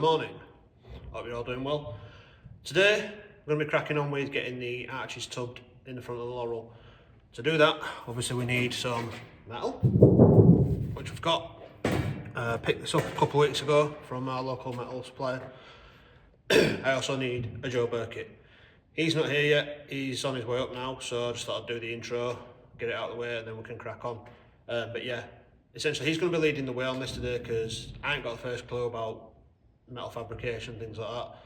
morning, hope you're all doing well. Today we're going to be cracking on with getting the arches tubbed in the front of the Laurel. To do that, obviously we need some metal, which we've got. Picked this up a couple of weeks ago from our local metal supplier. I also need a Joe Burkett. He's not here yet, he's on his way up now, so I just thought I'd do the intro, get it out of the way, and then we can crack on. But yeah, essentially he's going to be leading the way on this today because I ain't got the first clue about metal fabrication, things like that.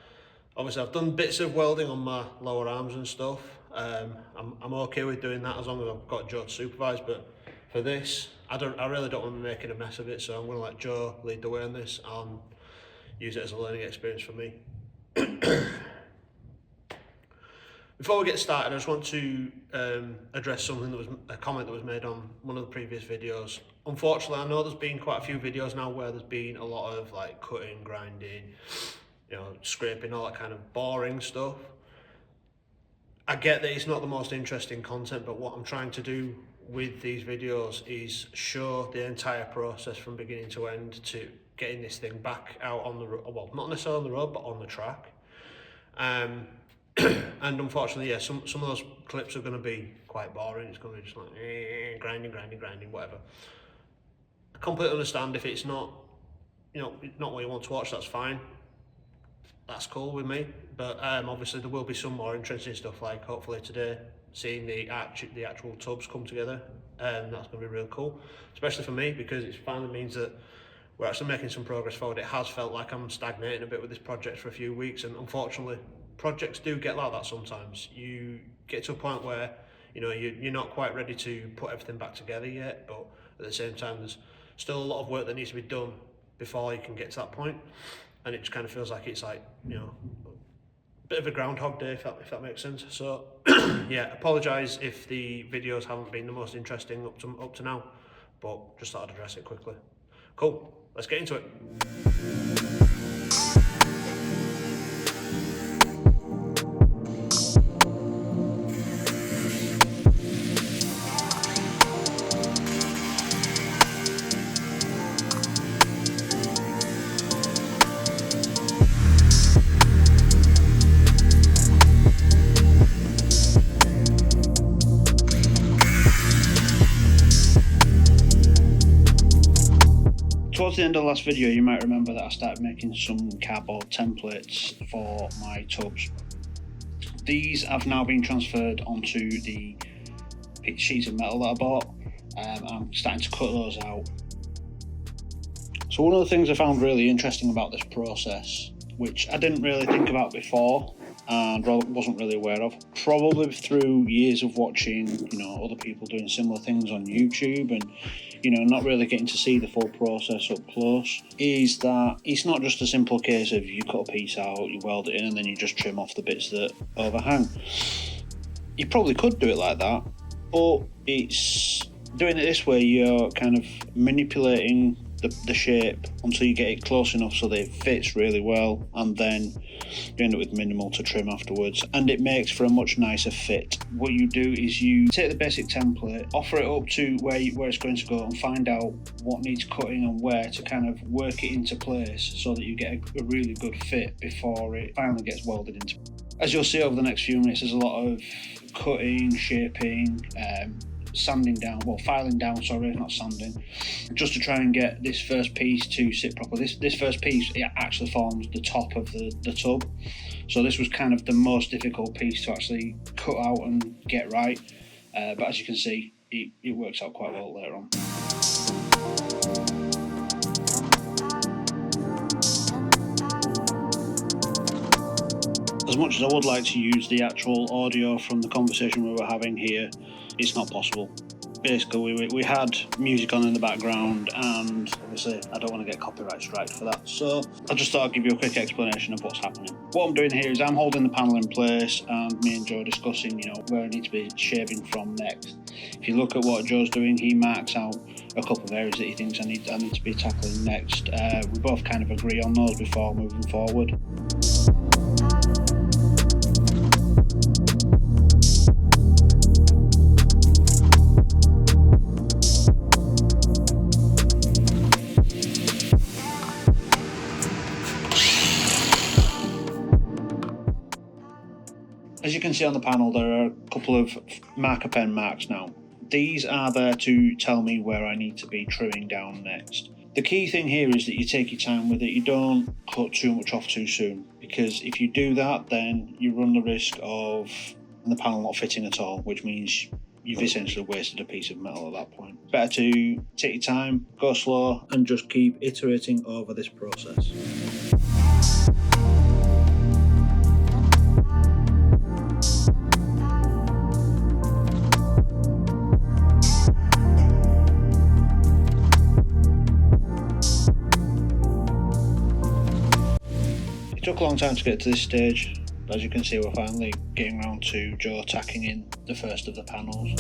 Obviously I've done bits of welding on my lower arms and stuff. I'm okay with doing that as long as I've got Joe to supervise, but for this, I really don't want to be making a mess of it, so I'm going to let Joe lead the way on this and use it as a learning experience for me. Before we get started, I just want to address something that was a comment that was made on one of the previous videos. Unfortunately, I know there's been quite a few videos now where there's been a lot of like cutting, grinding, scraping, all that kind of boring stuff. I get that it's not the most interesting content, but what I'm trying to do with these videos is show the entire process from beginning to end to getting this thing back out on the road, well, not necessarily on the road, but on the track. And unfortunately, yeah, some of those clips are going to be quite boring. It's going to be just like grinding, whatever. I completely understand if it's not, not what you want to watch. That's fine. That's cool with me. But obviously there will be some more interesting stuff, like hopefully today, seeing the actual tubs come together. That's going to be real cool, especially for me because it finally means that we're actually making some progress forward. It has felt like I'm stagnating a bit with this project for a few weeks, and unfortunately projects do get like that sometimes. You get to a point where you're not quite ready to put everything back together yet, but at the same time there's still a lot of work that needs to be done before you can get to that point, and it just kind of feels like it's like a bit of a groundhog day, if that makes sense. So yeah, apologise if the videos haven't been the most interesting up to now, but just thought I'd address it quickly. Cool, let's get into it. Towards the end of the last video, you might remember that I started making some cardboard templates for my tubs. These have now been transferred onto the sheets of metal that I bought. I'm starting to cut those out. So one of the things I found really interesting about this process, which I didn't really think about before and wasn't really aware of, probably through years of watching other people doing similar things on YouTube and not really getting to see the full process up close, is that it's not just a simple case of you cut a piece out, you weld it in, and then you just trim off the bits that overhang. You probably could do it like that, but it's doing it this way, you're kind of manipulating the shape until you get it close enough so that it fits really well, and then you end up with minimal to trim afterwards, and it makes for a much nicer fit. What you do is you take the basic template, offer it up to where it's going to go, and find out what needs cutting and where to kind of work it into place so that you get a really good fit before it finally gets welded into. As you'll see over the next few minutes, there's a lot of cutting, shaping, filing down, not sanding, just to try and get this first piece to sit properly. This first piece, it actually forms the top of the tub, so this was kind of the most difficult piece to actually cut out and get right, but as you can see, it works out quite well later on. As much as I would like to use the actual audio from the conversation we were having here, it's not possible. Basically, we had music on in the background, and obviously I don't want to get copyright striked for that, so I just thought I'd give you a quick explanation of what's happening. What I'm doing here is I'm holding the panel in place, and me and Joe are discussing where I need to be shaving from next. If you look at what Joe's doing, he marks out a couple of areas that he thinks I need to be tackling next. We both kind of agree on those before moving forward. As you can see on the panel, there are a couple of marker pen marks now. These are there to tell me where I need to be trimming down next. The key thing here is that you take your time with it. You don't cut too much off too soon, because if you do that, then you run the risk of the panel not fitting at all, which means you've essentially wasted a piece of metal at that point. Better to take your time, go slow, and just keep iterating over this process. It took a long time to get to this stage. As you can see, we're finally getting around to Joe tacking in the first of the panels.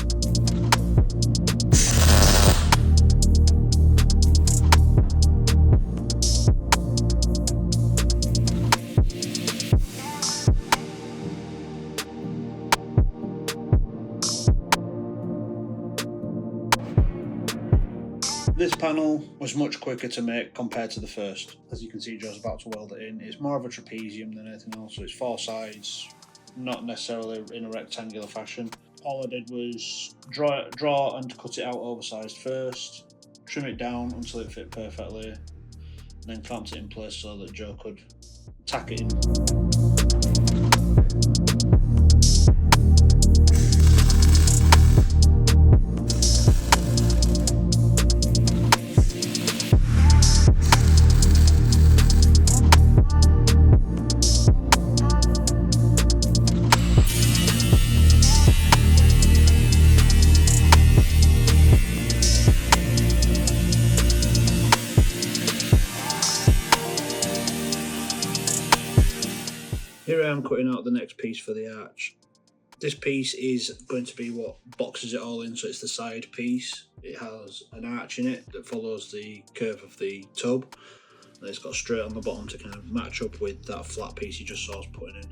This panel was much quicker to make compared to the first. As you can see, Joe's about to weld it in. It's more of a trapezium than anything else, so it's 4 sides, not necessarily in a rectangular fashion. All I did was draw and cut it out oversized first, trim it down until it fit perfectly, and then clamped it in place so that Joe could tack it in. Here I am cutting out the next piece for the arch. This piece is going to be what boxes it all in, so it's the side piece. It has an arch in it that follows the curve of the tub, and it's got straight on the bottom to kind of match up with that flat piece you just saw us putting in.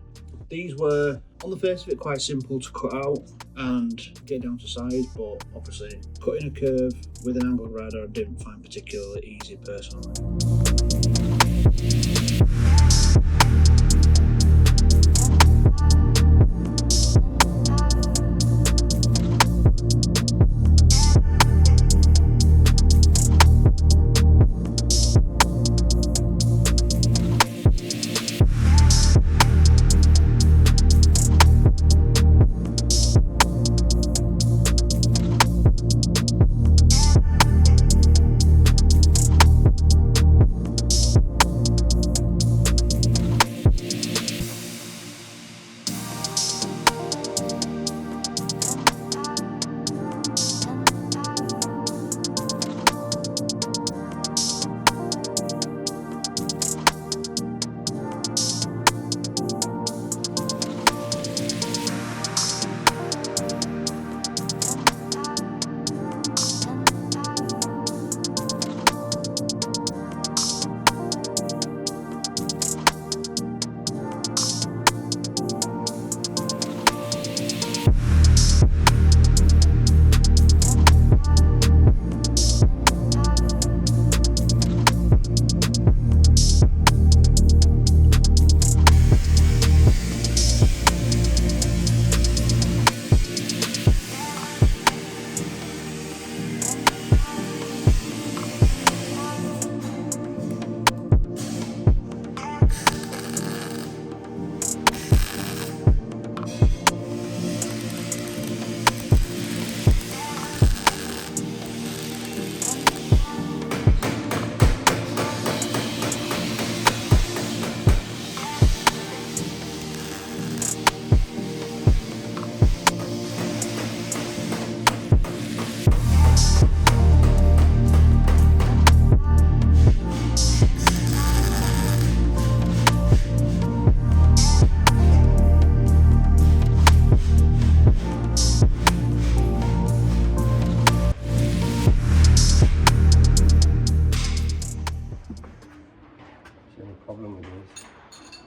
These were, on the face of it, quite simple to cut out and get down to size, but obviously cutting a curve with an angled rider I didn't find particularly easy personally.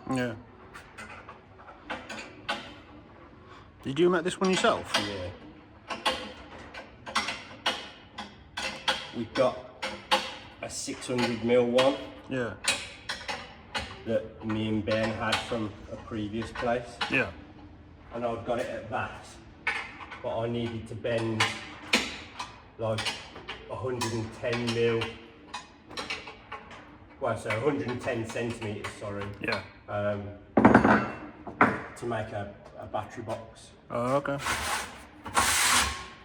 Yeah. Did you make this one yourself? Yeah. We've got a 600mm one. Yeah. That me and Ben had from a previous place. Yeah. and I've got it at that, but I needed to bend like 110 mil. Well, so 110 centimeters, sorry. Yeah. To make a battery box. Oh, okay.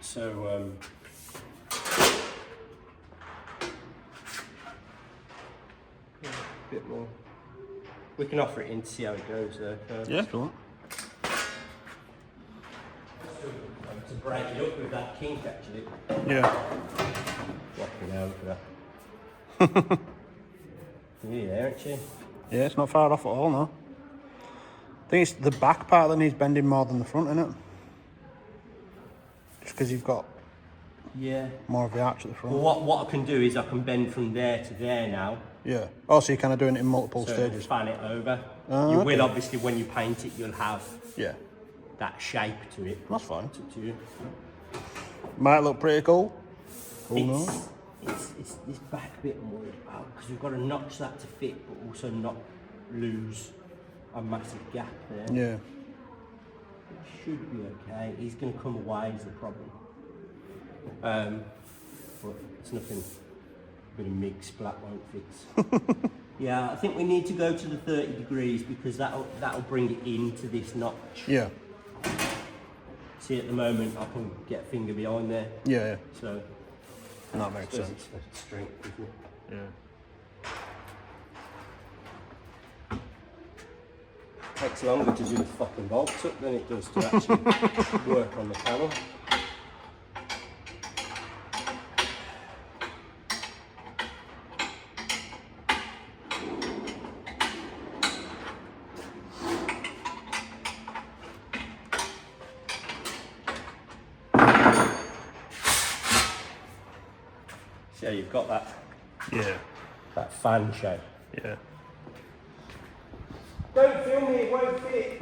So, yeah, a bit more. We can offer it in to see how it goes there first. Yeah, if you want. To break it up with that kink actually. Yeah. Fucking hell, look at that. Really there, aren't you? Yeah, it's not far off at all, no. I think it's the back part that needs bending more than the front, isn't it? Just because you've got more of the arch at the front. Well, what I can do is I can bend from there to there now. Yeah. Oh, so you're kind of doing it in multiple So stages. fan it over. Oh, You okay. will obviously, when you paint it, you'll have Yeah. that shape to it. That's fine. It's up to you. Might look pretty cool. Who knows? It's this back bit I'm worried about because we've got to notch that to fit, but also not lose a massive gap there. Yeah. It should be okay. He's going to come away is the problem. But it's nothing. A bit of MIG splat won't fix. Yeah, I think we need to go to the 30 degrees because that'll bring it into this notch. Yeah. See, at the moment I can get a finger behind there. Yeah, yeah. So That makes suppose sense. it's the strength, isn't it? Yeah. Takes longer to do the fucking bolts up than it does to actually work on the panel. So you've got that fan shape. Yeah. Don't film me, it won't fit.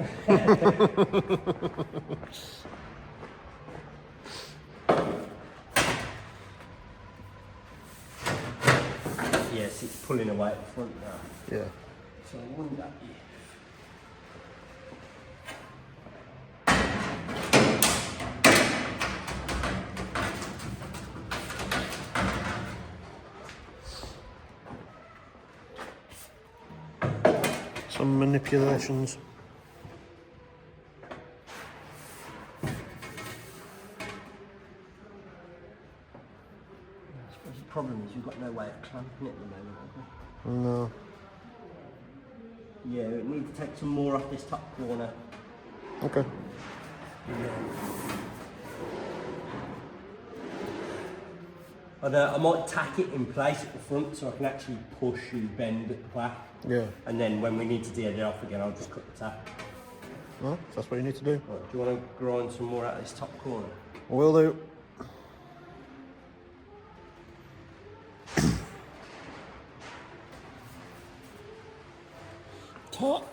Yes, it's pulling away at the front now. Yeah. So I wonder if... Some manipulations. I suppose the problem is you've got no way of clamping it at the moment, have you? No. Yeah, it needs to take some more off this top corner. Okay. I might tack it in place at the front so I can actually push and bend at the back. Yeah. And then when we need to dead it off again, I'll just cut the tack. No, that's what you need to do. Right, do you want to grind some more out of this top corner? Will do. Top.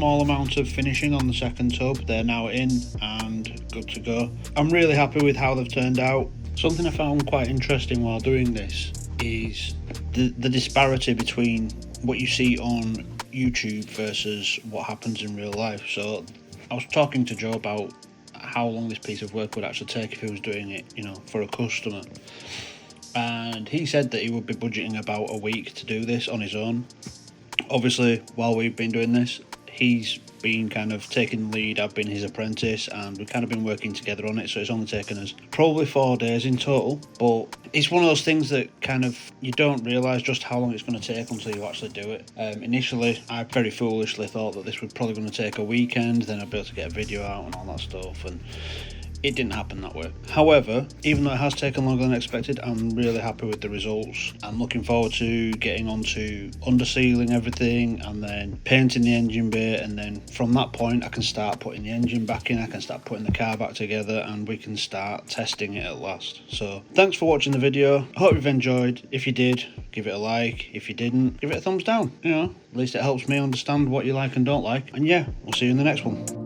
small amount of finishing on the second tub. They're now in and good to go. I'm really happy with how they've turned out. Something I found quite interesting while doing this is the disparity between what you see on YouTube versus what happens in real life. So I was talking to Joe about how long this piece of work would actually take if he was doing it, you know, for a customer. And he said that he would be budgeting about a week to do this on his own. Obviously, while we've been doing this, he's been kind of taking the lead. I've been his apprentice and we've kind of been working together on it, so it's only taken us probably 4 days in total. But it's one of those things that kind of you don't realise just how long it's going to take until you actually do it. Initially, I very foolishly thought that this was probably going to take a weekend, then I'd be able to get a video out and all that stuff, and it didn't happen that way. However, even though it has taken longer than expected, I'm really happy with the results. I'm looking forward to getting on to undersealing everything and then painting the engine bay, and then from that point I can start putting the engine back in, I can start putting the car back together, and we can start testing it at last. So thanks for watching the video. I hope you've enjoyed. If you did, give it a like. If you didn't, give it a thumbs down. You know, at least it helps me understand what you like and don't like. And yeah, we'll see you in the next one.